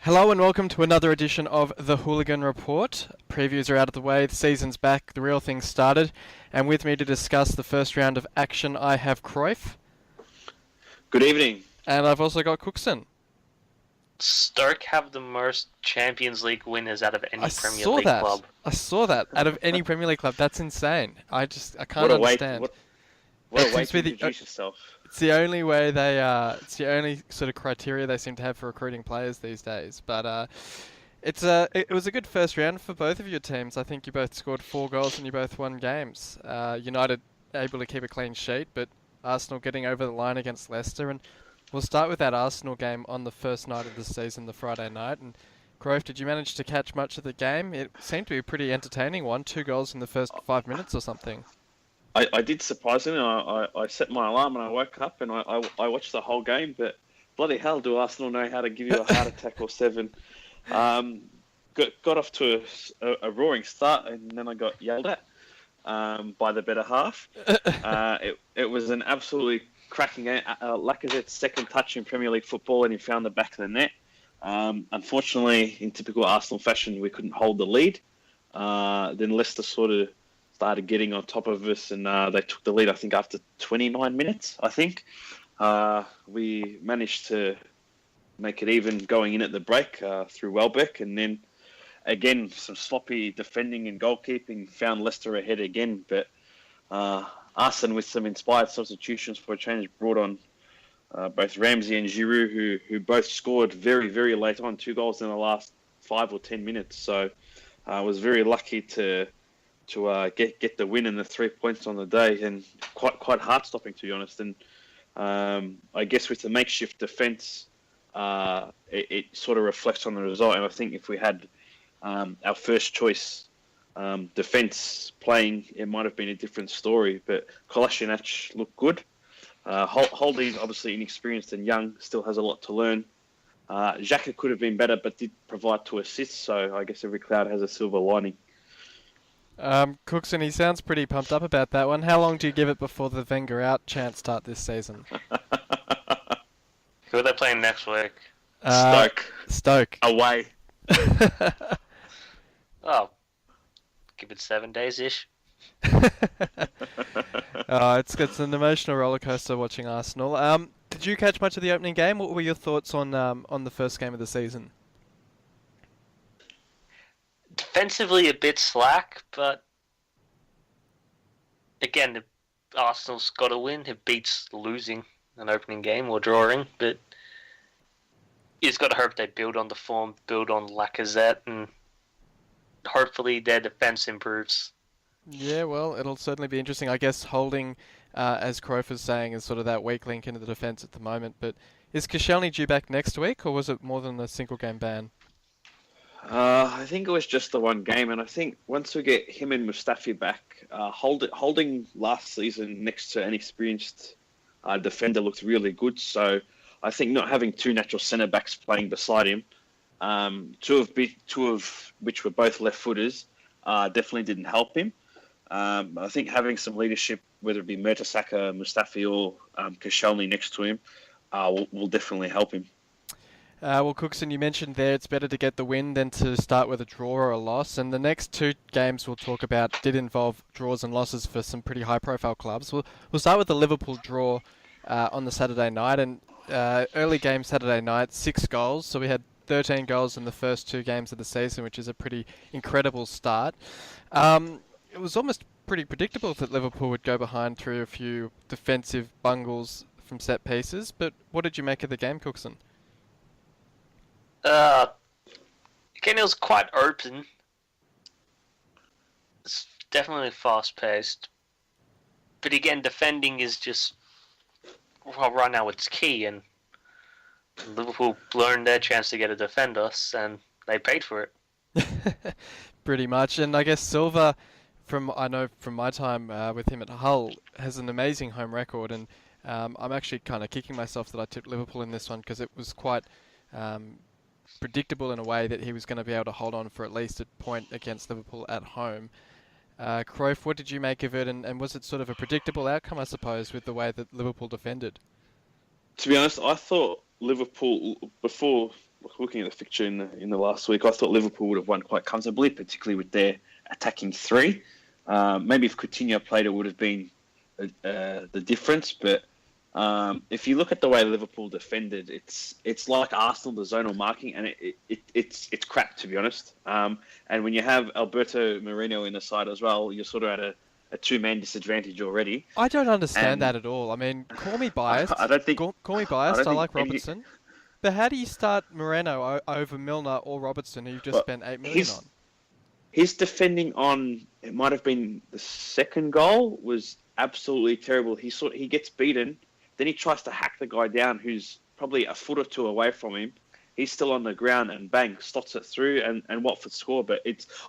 Hello and welcome to another edition of the Hooligan Report. Previews are out of the way, the season's back, the real thing started, and with me to discuss the first round of action I have Cruyff. Good evening. And I've also got Cookson. Stoke have the most Champions League winners out of any Premier League club. I saw that. Out of any Premier League club. That's insane. I can't What a way, understand. what a way to introduce yourself. It's the only way it's the only sort of criteria they seem to have for recruiting players these days. But it was a good first round for both of your teams. I think you both scored 4 goals and you both won games. United able to keep a clean sheet, but Arsenal getting over the line against Leicester. And we'll start with that Arsenal game on the first night of the season, the Friday night. And Cruyff, did you manage to catch much of the game? It seemed to be a pretty entertaining one. 2 goals in the first 5 minutes or something. I did surprisingly. I set my alarm and I woke up and I watched the whole game. But bloody hell, do Arsenal know how to give you a heart attack or 7? Got off to a roaring start and then I got yelled at by the better half. It was an absolutely cracking game. Lacazette's second touch in Premier League football and he found the back of the net. Unfortunately, in typical Arsenal fashion, we couldn't hold the lead. Then Leicester sort of started getting on top of us and they took the lead, I think, after 29 minutes, I think. We managed to make it even going in at the break through Welbeck. And then, again, some sloppy defending and goalkeeping found Leicester ahead again. But Arsene, with some inspired substitutions for a change, brought on both Ramsey and Giroud, who both scored very, very late on, 2 goals in the last 5 or 10 minutes. So I was very lucky to get the win and the 3 points on the day, and quite heart-stopping, to be honest. And I guess with the makeshift defence, it sort of reflects on the result. And I think if we had our first choice defence playing, it might have been a different story. But Kolasinac looked good. Holding, obviously inexperienced and young, still has a lot to learn. Xhaka could have been better, but did provide 2 assists. So I guess every cloud has a silver lining. Cookson, he sounds pretty pumped up about that one. How long do you give it before the Wenger out chance start this season? Who are they playing next week? Stoke. Away. Oh, give it 7 days-ish. It's an emotional rollercoaster watching Arsenal. Did you catch much of the opening game? What were your thoughts on the first game of the season? Defensively a bit slack, but again, Arsenal's got to win. It beats losing an opening game or drawing, but you just got to hope they build on the form, build on Lacazette, and hopefully their defence improves. Yeah, well, it'll certainly be interesting. I guess Holding, as Cruyff was saying, is sort of that weak link into the defence at the moment. But is Koscielny due back next week, or was it more than a single game ban? I think it was just the one game, and I think once we get him and Mustafi back, Holding last season next to an experienced defender looked really good. So I think not having 2 natural centre backs playing beside him, two of which were both left footers, definitely didn't help him. I think having some leadership, whether it be Mertesacker, Mustafi, or Koscielny next to him, will definitely help him. Well, Cookson, you mentioned there it's better to get the win than to start with a draw or a loss. And the next 2 games we'll talk about did involve draws and losses for some pretty high-profile clubs. We'll start with the Liverpool draw on the Saturday night. And early game Saturday night, 6 goals. So we had 13 goals in the first 2 games of the season, which is a pretty incredible start. It was almost pretty predictable that Liverpool would go behind through a few defensive bungles from set pieces. But what did you make of the game, Cookson? Again, it was quite open. It's definitely fast-paced. But again, defending is just... Well, right now it's key, and Liverpool learned their chance to get a defender, and they paid for it. Pretty much. And I guess Silva, I know from my time with him at Hull, has an amazing home record. And I'm actually kind of kicking myself that I tipped Liverpool in this one because it was quite... predictable in a way that he was going to be able to hold on for at least a point against Liverpool at home. Cruyff, what did you make of it, and was it sort of a predictable outcome, I suppose, with the way that Liverpool defended? To be honest, I thought Liverpool, before looking at the fixture in the last week, I thought Liverpool would have won quite comfortably, particularly with their attacking three. Maybe if Coutinho played, it would have been the difference. But if you look at the way Liverpool defended, it's like Arsenal, the zonal marking, and it's crap, to be honest. And when you have Alberto Moreno in the side as well, you're sort of at a two-man disadvantage already. I don't understand And that at all. I mean, call me biased. I don't think. Call me biased. I like and Robertson. But how do you start Moreno over Milner or Robertson, who you've just spent $8 million on? His defending on, it might have been the second goal, was absolutely terrible. He gets beaten, then he tries to hack the guy down who's probably a foot or two away from him. He's still on the ground and bang, slots it through and Watford score. But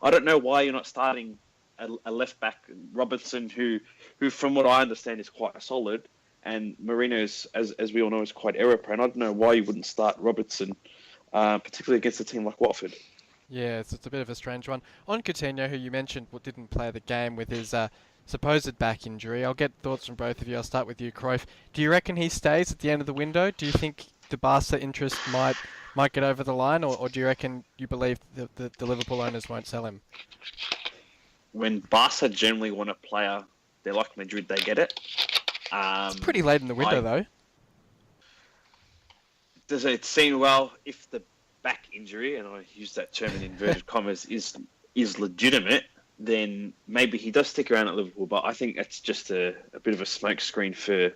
I don't know why you're not starting a left back, Robertson, who from what I understand is quite solid, and Moreno's, as we all know, is quite error prone. I don't know why you wouldn't start Robertson, particularly against a team like Watford. Yeah, it's a bit of a strange one. On Coutinho, who you mentioned didn't play the game with his supposed back injury, I'll get thoughts from both of you. I'll start with you, Cruyff. Do you reckon he stays at the end of the window? Do you think the Barca interest might get over the line, or do you reckon you believe the Liverpool owners won't sell him? When Barca generally want a player, they're like Madrid, they get it. It's pretty late in the window, though. Does it seem, well, if the back injury, and I use that term in inverted commas, is legitimate, then maybe he does stick around at Liverpool. But I think that's just a bit of a smokescreen for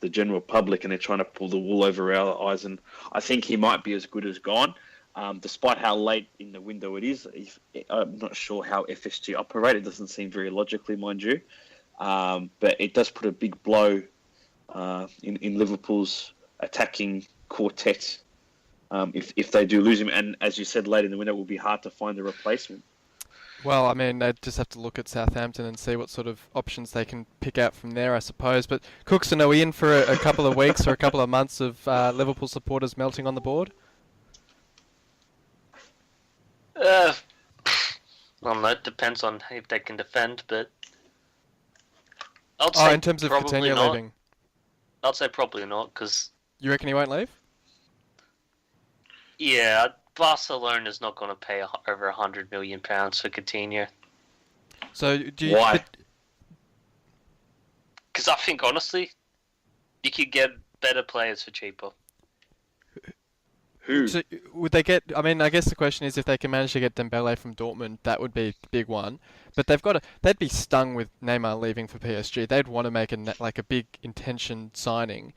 the general public, and they're trying to pull the wool over our eyes. And I think he might be as good as gone, despite how late in the window it is. I'm not sure how FSG operate. It doesn't seem very logically, mind you. But it does put a big blow in Liverpool's attacking quartet if they do lose him. And as you said, late in the window, it will be hard to find a replacement. Well, I mean, they just have to look at Southampton and see what sort of options they can pick out from there, I suppose. But Cookson, are we in for a couple of weeks or a couple of months of Liverpool supporters melting on the board? Well, no, it depends on if they can defend, but I'd say in terms of probably Coutinho not. leaving, I'd say probably not, because you reckon he won't leave? yeah, Barcelona's not going to pay over £100 million for Coutinho. So do you? Why? Because I think honestly, you could get better players for cheaper. Who? So would they get? I mean, I guess the question is if they can manage to get Dembele from Dortmund, that would be a big one. But they'd be stung with Neymar leaving for PSG. They'd want to make a big intention signing.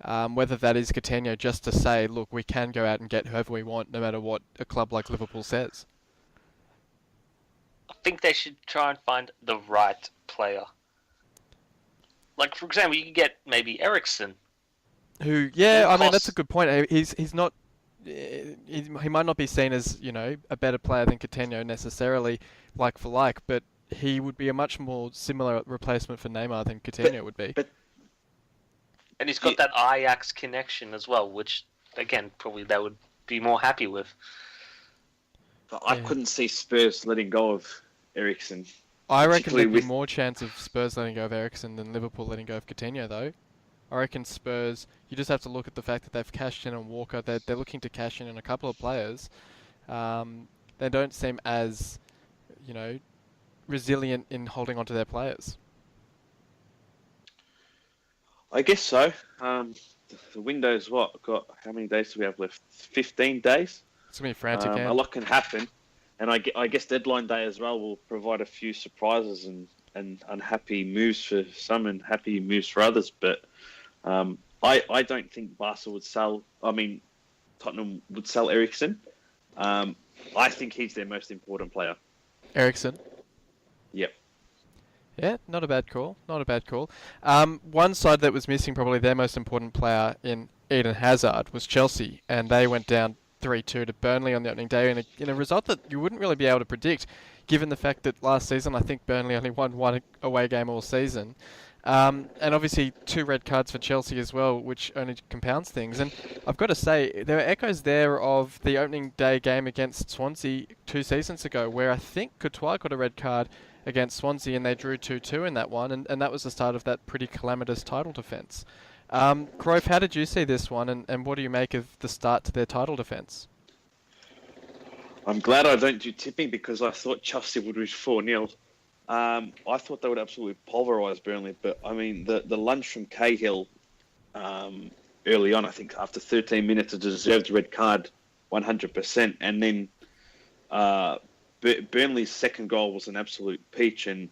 Whether that is Coutinho, just to say, look, we can go out and get whoever we want, no matter what a club like Liverpool says. I think they should try and find the right player. Like, for example, you can get maybe Eriksen. Who? Yeah, I mean that's a good point. He's not. He might not be seen as a better player than Coutinho necessarily, like for like, but he would be a much more similar replacement for Neymar than Coutinho would be. And he's got that Ajax connection as well, which, again, probably they would be more happy with. I couldn't see Spurs letting go of Eriksen. I reckon there'd be more chance of Spurs letting go of Eriksen than Liverpool letting go of Coutinho, though. I reckon Spurs, you just have to look at the fact that they've cashed in on Walker. They're looking to cash in on a couple of players. They don't seem as, resilient in holding on to their players. I guess so. The window's got how many days do we have left? 15 days? It's going to be frantic. A lot can happen. And I guess deadline day as well will provide a few surprises and unhappy moves for some and happy moves for others. But I don't think Barca would sell. I mean, Tottenham would sell Eriksen. I think he's their most important player. Eriksen? Yep. Yeah, not a bad call. Not a bad call. One side that was missing probably their most important player in Eden Hazard was Chelsea, and they went down 3-2 to Burnley on the opening day in a result that you wouldn't really be able to predict, given the fact that last season I think Burnley only won one away game all season. And obviously 2 red cards for Chelsea as well, which only compounds things. And I've got to say, there are echoes there of the opening day game against Swansea 2 seasons ago, where I think Courtois got a red card against Swansea and they drew 2-2 in that one, and that was the start of that pretty calamitous title defence. Cruyff, how did you see this one, and what do you make of the start to their title defence? I'm glad I don't do tipping because I thought Chelsea would reach 4-0. I thought they would absolutely pulverise Burnley, but I mean the lunge from Cahill early on, I think after 13 minutes, a deserved red card, 100%, and then Burnley's second goal was an absolute peach, and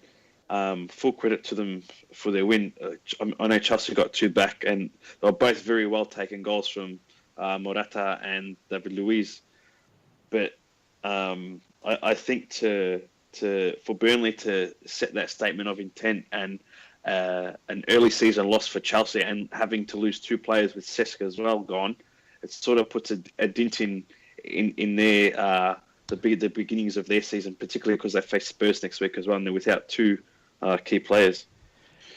full credit to them for their win. I know Chelsea got 2 back, and they were both very well taken goals from Morata and David Luiz. But I think for Burnley to set that statement of intent and an early season loss for Chelsea and having to lose 2 players with Seska as well gone, it sort of puts a dent in their the beginnings of their season, particularly because they face Spurs next week as well, and they're without 2 key players.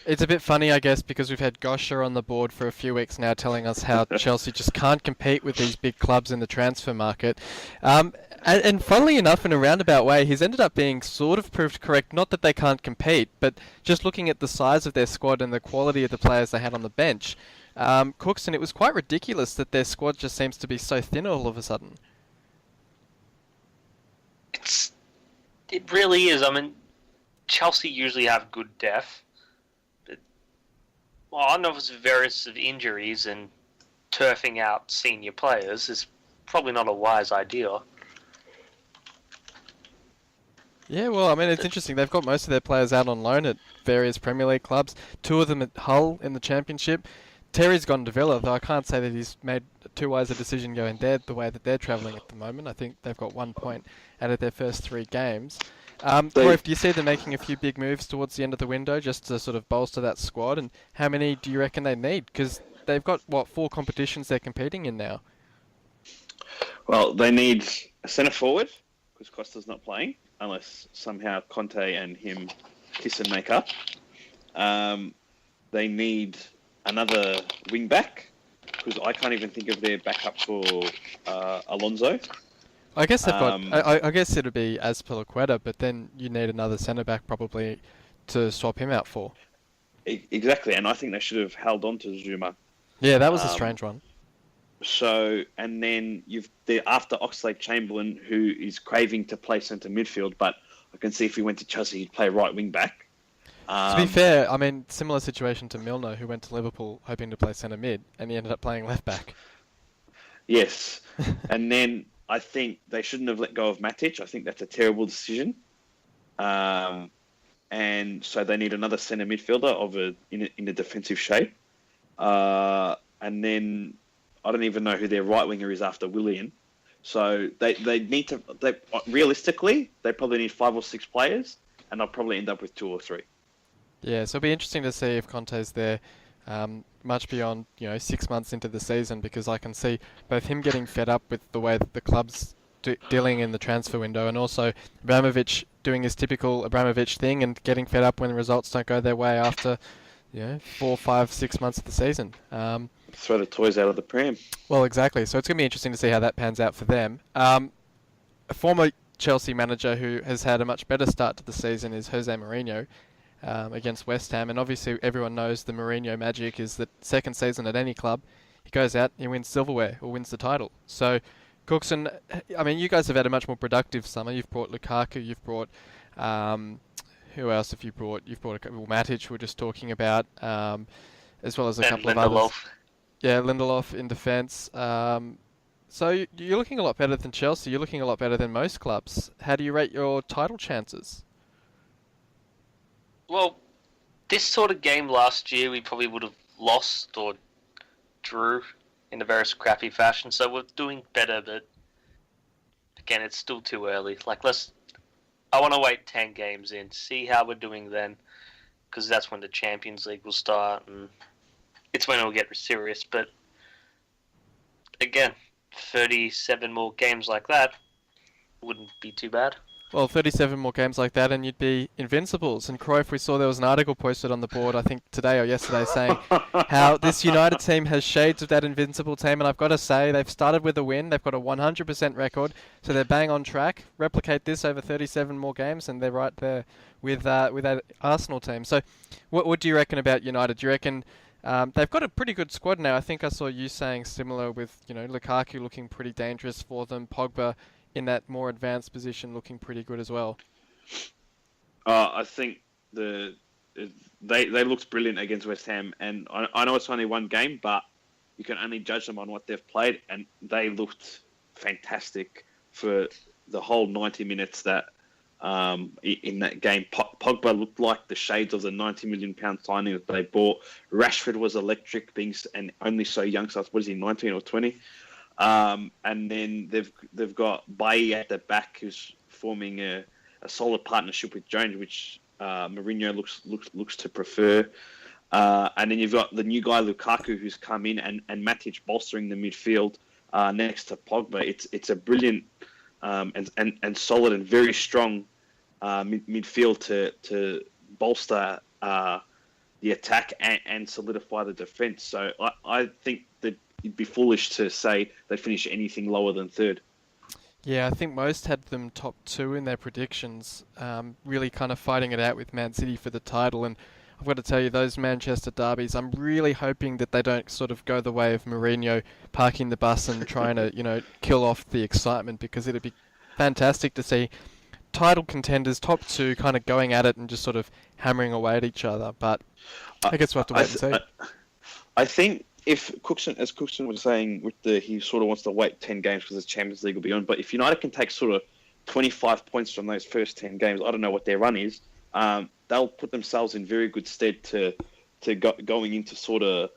It's a bit funny, I guess, because we've had Gosher on the board for a few weeks now telling us how Chelsea just can't compete with these big clubs in the transfer market. And funnily enough, in a roundabout way, he's ended up being sort of proved correct. Not that they can't compete, but just looking at the size of their squad and the quality of the players they had on the bench, Cookson, it was quite ridiculous that their squad just seems to be so thin all of a sudden. It really is. I mean, Chelsea usually have good depth. But, well, I don't know if it's various of injuries and turfing out senior players is probably not a wise idea. Yeah, well, I mean, it's interesting. They've got most of their players out on loan at various Premier League clubs. 2 of them at Hull in the Championship. Terry's gone to Villa, though I can't say that he's made too wise a decision going there the way that they're travelling at the moment. I think they've got 1 point out of their first 3 games. Corey, do you see them making a few big moves towards the end of the window just to sort of bolster that squad? And how many do you reckon they need? Because they've got, 4 competitions they're competing in now? Well, they need a centre forward because Costa's not playing, unless somehow Conte and him kiss and make up. They need another wing back because I can't even think of their backup for Alonso. I guess they've got. I guess it'll be Azpilicueta, but then you need another centre back probably to swap him out for. Exactly, and I think they should have held on to Zuma. Yeah, that was a strange one. So, and then after Oxlade-Chamberlain, who is craving to play centre midfield, but I can see if he went to Chelsea, he'd play right wing back. To be fair, I mean, similar situation to Milner, who went to Liverpool hoping to play centre mid, and he ended up playing left back. Yes, and then I think they shouldn't have let go of Matic. I think that's a terrible decision. And so they need another centre midfielder in a defensive shape. And then I don't even know who their right winger is after Willian. So they need to. Realistically, they probably need 5 or 6 players, and they'll probably end up with 2 or 3. Yeah, so it'll be interesting to see if Conte's there much beyond 6 months into the season, because I can see both him getting fed up with the way that the club's dealing in the transfer window, and also Abramovich doing his typical Abramovich thing and getting fed up when the results don't go their way after 4, 5, 6 months of the season. Throw the toys out of the pram. Well, exactly. So it's going to be interesting to see how that pans out for them. A former Chelsea manager who has had a much better start to the season is Jose Mourinho against West Ham. And obviously everyone knows the Mourinho magic is that second season at any club, he goes out, he wins silverware or wins the title. So, Cookson, I mean, you guys have had a much more productive summer. You've brought Lukaku, you've brought... who else have you brought? You've brought Matic, we're just talking about, as well as a couple of others. Yeah, Lindelof in defence. So you're looking a lot better than Chelsea. You're looking a lot better than most clubs. How do you rate your title chances? Well, this sort of game last year, we probably would have lost or drew in a very scrappy fashion. So we're doing better, but again, it's still too early. I want to wait 10 games in, see how we're doing then, because that's when the Champions League will start, and it's when it'll get serious. But again, 37 more games like that wouldn't be too bad. Well, 37 more games like that and you'd be invincibles. And Cruyff, we saw there was an article posted on the board, I think today or yesterday, saying how this United team has shades of that invincible team. And I've got to say, they've started with a win. They've got a 100% record. So they're bang on track. Replicate this over 37 more games and they're right there with that Arsenal team. So what do you reckon about United? Do you reckon they've got a pretty good squad now? I think I saw you saying similar with, Lukaku looking pretty dangerous for them. Pogba in that more advanced position looking pretty good as well. I think they looked brilliant against West Ham, and I know it's only one game, but you can only judge them on what they've played, and they looked fantastic for the whole 90 minutes that in that game. Pogba looked like the shades of the £90 million signing that they bought. Rashford was electric, and only so young. So what is he, 19 or 20? And then they've got Bailly at the back, who's forming a solid partnership with Jones, which Mourinho looks to prefer. And then you've got the new guy Lukaku, who's come in, and Matic bolstering the midfield next to Pogba. It's a brilliant and solid and very strong midfield to bolster the attack and solidify the defence. So I think that it'd be foolish to say they finish anything lower than third. Yeah, I think most had them top 2 in their predictions, really kind of fighting it out with Man City for the title. And I've got to tell you, those Manchester derbies, I'm really hoping that they don't sort of go the way of Mourinho parking the bus and trying to, kill off the excitement, because it'd be fantastic to see title contenders, top 2, kind of going at it and just sort of hammering away at each other. But I guess we'll have to wait and see. I think if as Cookson was saying, he sort of wants to wait 10 games because the Champions League will be on. But if United can take sort of 25 points from those first 10 games, I don't know what their run is. They'll put themselves in very good stead to going into sort of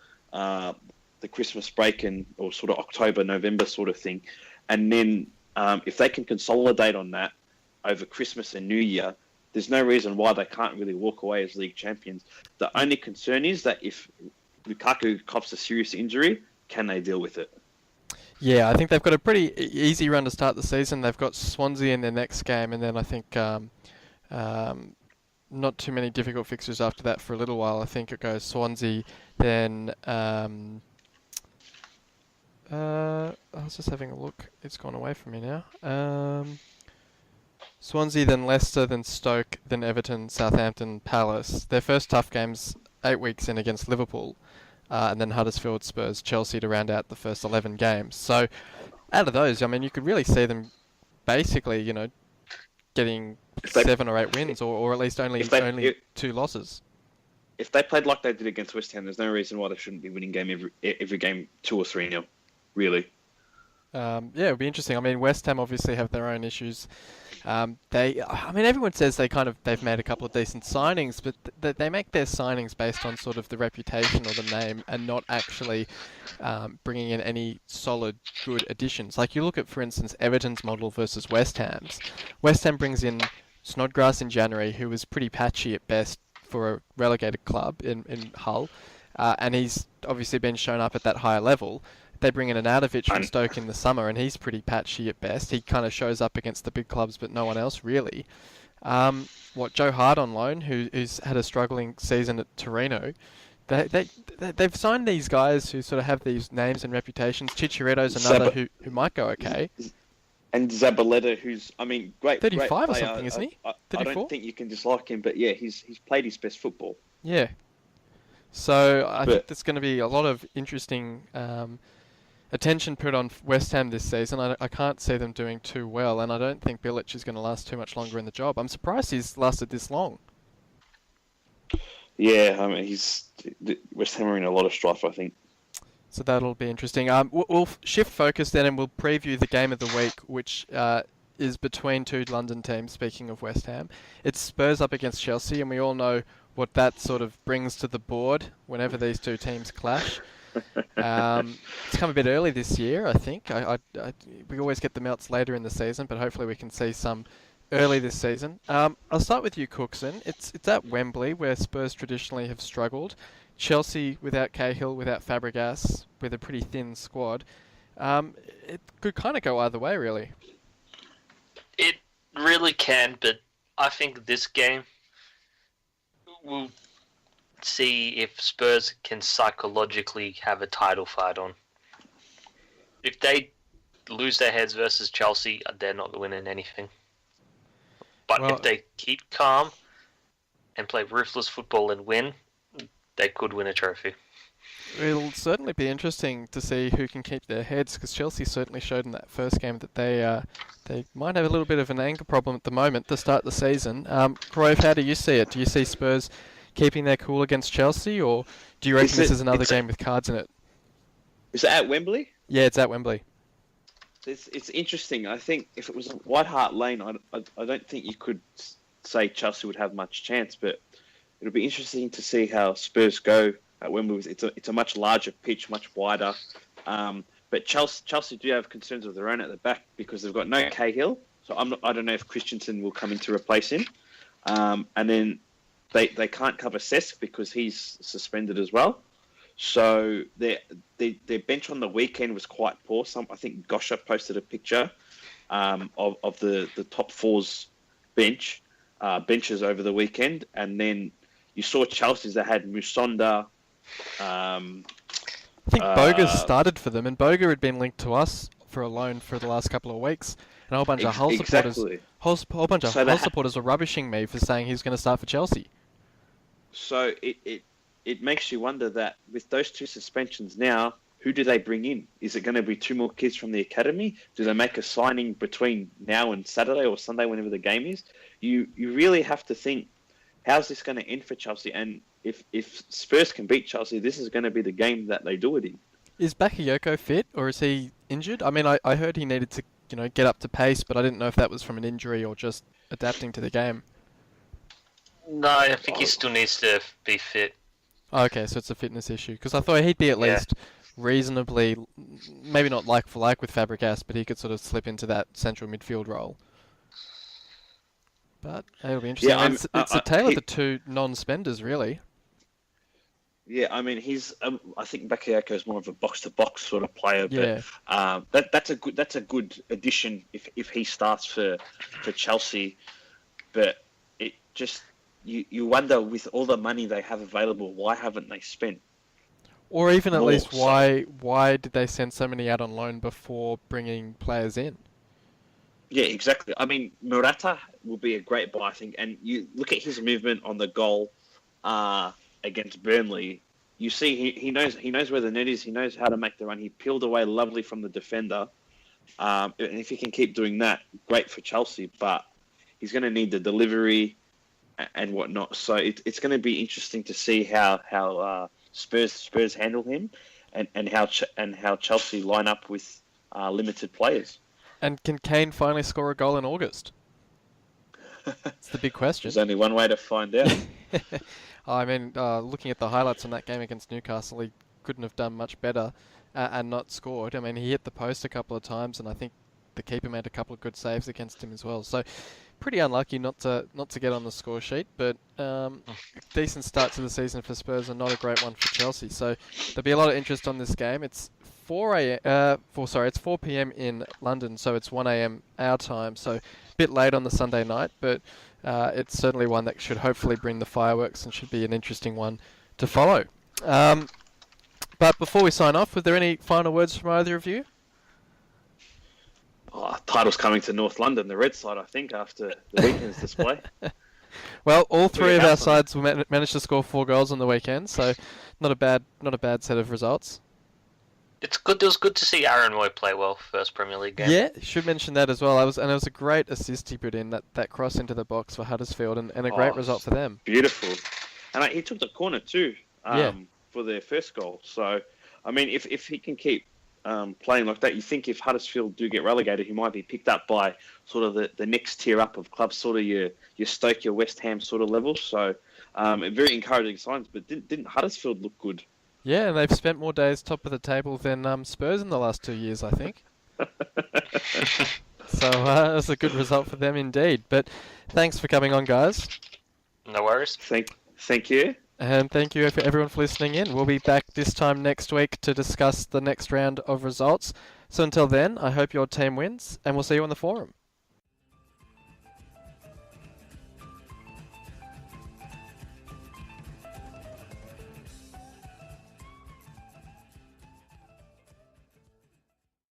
the Christmas break or sort of October, November sort of thing. And then if they can consolidate on that over Christmas and New Year, there's no reason why they can't really walk away as league champions. The only concern is that if Lukaku cops a serious injury, can they deal with it? Yeah, I think they've got a pretty easy run to start the season. They've got Swansea in their next game, and then I think not too many difficult fixtures after that for a little while. I think it goes Swansea, then I was just having a look. It's gone away from me now. Swansea, then Leicester, then Stoke, then Everton, Southampton, Palace. Their first tough games 8 weeks in against Liverpool, and then Huddersfield, Spurs, Chelsea to round out the first 11 games. So out of those, I mean, you could really see them basically, getting 7 or 8 wins, or at least only 2 losses. If they played like they did against West Ham, there's no reason why they shouldn't be winning every game 2 or 3-0, really. Yeah, it would be interesting. I mean, West Ham obviously have their own issues. Everyone says they've made a couple of decent signings, but they make their signings based on sort of the reputation or the name, and not actually bringing in any solid, good additions. Like you look at, for instance, Everton's model versus West Ham's. West Ham brings in Snodgrass in January, who was pretty patchy at best for a relegated club in Hull, and he's obviously been shown up at that higher level. They bring in an Arnautovic from Stoke in the summer, and he's pretty patchy at best. He kind of shows up against the big clubs, but no one else really. Joe Hart on loan, who's had a struggling season at Torino. They've signed these guys who sort of have these names and reputations. Chicharito's another who might go okay. And Zabaleta, who's, great. 35 great or something, isn't he? 34? I don't think you can dislike him, but yeah, he's played his best football. Yeah. So I think there's going to be a lot of interesting attention put on West Ham this season. I can't see them doing too well, and I don't think Bilic is going to last too much longer in the job. I'm surprised he's lasted this long. Yeah, West Ham are in a lot of strife, I think. So that'll be interesting. We'll shift focus then, and we'll preview the game of the week, which is between 2 London teams, speaking of West Ham. It's Spurs up against Chelsea, and we all know what that sort of brings to the board whenever these 2 teams clash. It's come a bit early this year, I think. We always get the melts later in the season, but hopefully we can see some early this season. I'll start with you, Cookson. It's at Wembley, where Spurs traditionally have struggled. Chelsea without Cahill, without Fabregas, with a pretty thin squad. It could kind of go either way, really. It really can, but I think this game will see if Spurs can psychologically have a title fight on. If they lose their heads versus Chelsea, they're not winning anything. But if they keep calm and play ruthless football and win, they could win a trophy. It'll certainly be interesting to see who can keep their heads, because Chelsea certainly showed in that first game that they might have a little bit of an anger problem at the moment to start the season. Grove, how do you see it? Do you see Spurs keeping their cool against Chelsea, or do you reckon this is another game with cards in it? Is it at Wembley? Yeah, it's at Wembley. It's interesting. I think if it was White Hart Lane, I don't think you could say Chelsea would have much chance, but it'll be interesting to see how Spurs go at Wembley. It's a much larger pitch, much wider. But Chelsea do have concerns of their own at the back because they've got no Cahill. So I don't know if Christensen will come in to replace him. And then they can't cover Cesc because he's suspended as well. So their bench on the weekend was quite poor. I think Gosha posted a picture of the top four's benches over the weekend, and then you saw Chelsea's that had Musonda. I think Boga's started for them, and Boga had been linked to us for a loan for the last couple of weeks. And a whole bunch of Hull supporters, whole bunch of Hull supporters were rubbishing me for saying he's going to start for Chelsea. So it makes you wonder that with those two suspensions now, who do they bring in? Is it going to be two more kids from the academy? Do they make a signing between now and Saturday or Sunday, whenever the game is? You really have to think, how's this going to end for Chelsea? And if Spurs can beat Chelsea, this is going to be the game that they do it in. Is Bakayoko fit, or is he injured? I mean, I heard he needed to get up to pace, but I didn't know if that was from an injury or just adapting to the game. No, I think he still needs to be fit. Okay, so it's a fitness issue. Because I thought he'd be at least reasonably, maybe not like for like with Fabregas, but he could sort of slip into that central midfield role. But it'll be interesting. Yeah, it's a tale of the two non-spenders, really. Yeah, I mean, I think Bakayoko is more of a box-to-box sort of player, Yeah. but that's a good addition if he starts for Chelsea. But it just you wonder, with all the money they have available, why haven't they spent? Or even at more, least why did they send so many out on loan before bringing players in? Yeah, exactly. I mean, Morata will be a great buy, I think. And you look at his movement on the goal against Burnley. You see, he knows where the net is. He knows how to make the run. He peeled away lovely from the defender. And if he can keep doing that, great for Chelsea. But he's going to need the delivery and whatnot. So it's going to be interesting to see how Spurs handle him, and how Chelsea line up with limited players. And can Kane finally score a goal in August? It's the big question. There's only one way to find out. I mean, looking at the highlights on that game against Newcastle, he couldn't have done much better and not scored. I mean, he hit the post a couple of times, and I think the keeper made a couple of good saves against him as well. So, pretty unlucky not to get on the score sheet, but decent start to the season for Spurs and not a great one for Chelsea. So, there'll be a lot of interest on this game. It's 4 p.m. in London, so it's 1 a.m. our time. So, a bit late on the Sunday night, but it's certainly one that should hopefully bring the fireworks and should be an interesting one to follow. But before we sign off, were there any final words from either of you? Title's coming to North London, the red side, I think, after the weekend's display. Well, all three of our sides managed to score 4 goals on the weekend, so not a bad set of results. It's good. It was good to see Aaron Roy play well first Premier League game. Yeah, should mention that as well. It was a great assist he put in, that cross into the box for Huddersfield, and a great result for them. Beautiful. And he took the corner too for their first goal. So, I mean, if he can keep playing like that, you think if Huddersfield do get relegated, he might be picked up by sort of the next tier up of clubs, sort of your Stoke, your West Ham sort of level. So, very encouraging signs. But didn't Huddersfield look good? Yeah, and they've spent more days top of the table than Spurs in the last 2 years, I think. So it was a good result for them indeed. But thanks for coming on, guys. No worries. Thank you. And thank you for everyone for listening in. We'll be back this time next week to discuss the next round of results. So until then, I hope your team wins, and we'll see you on the forum.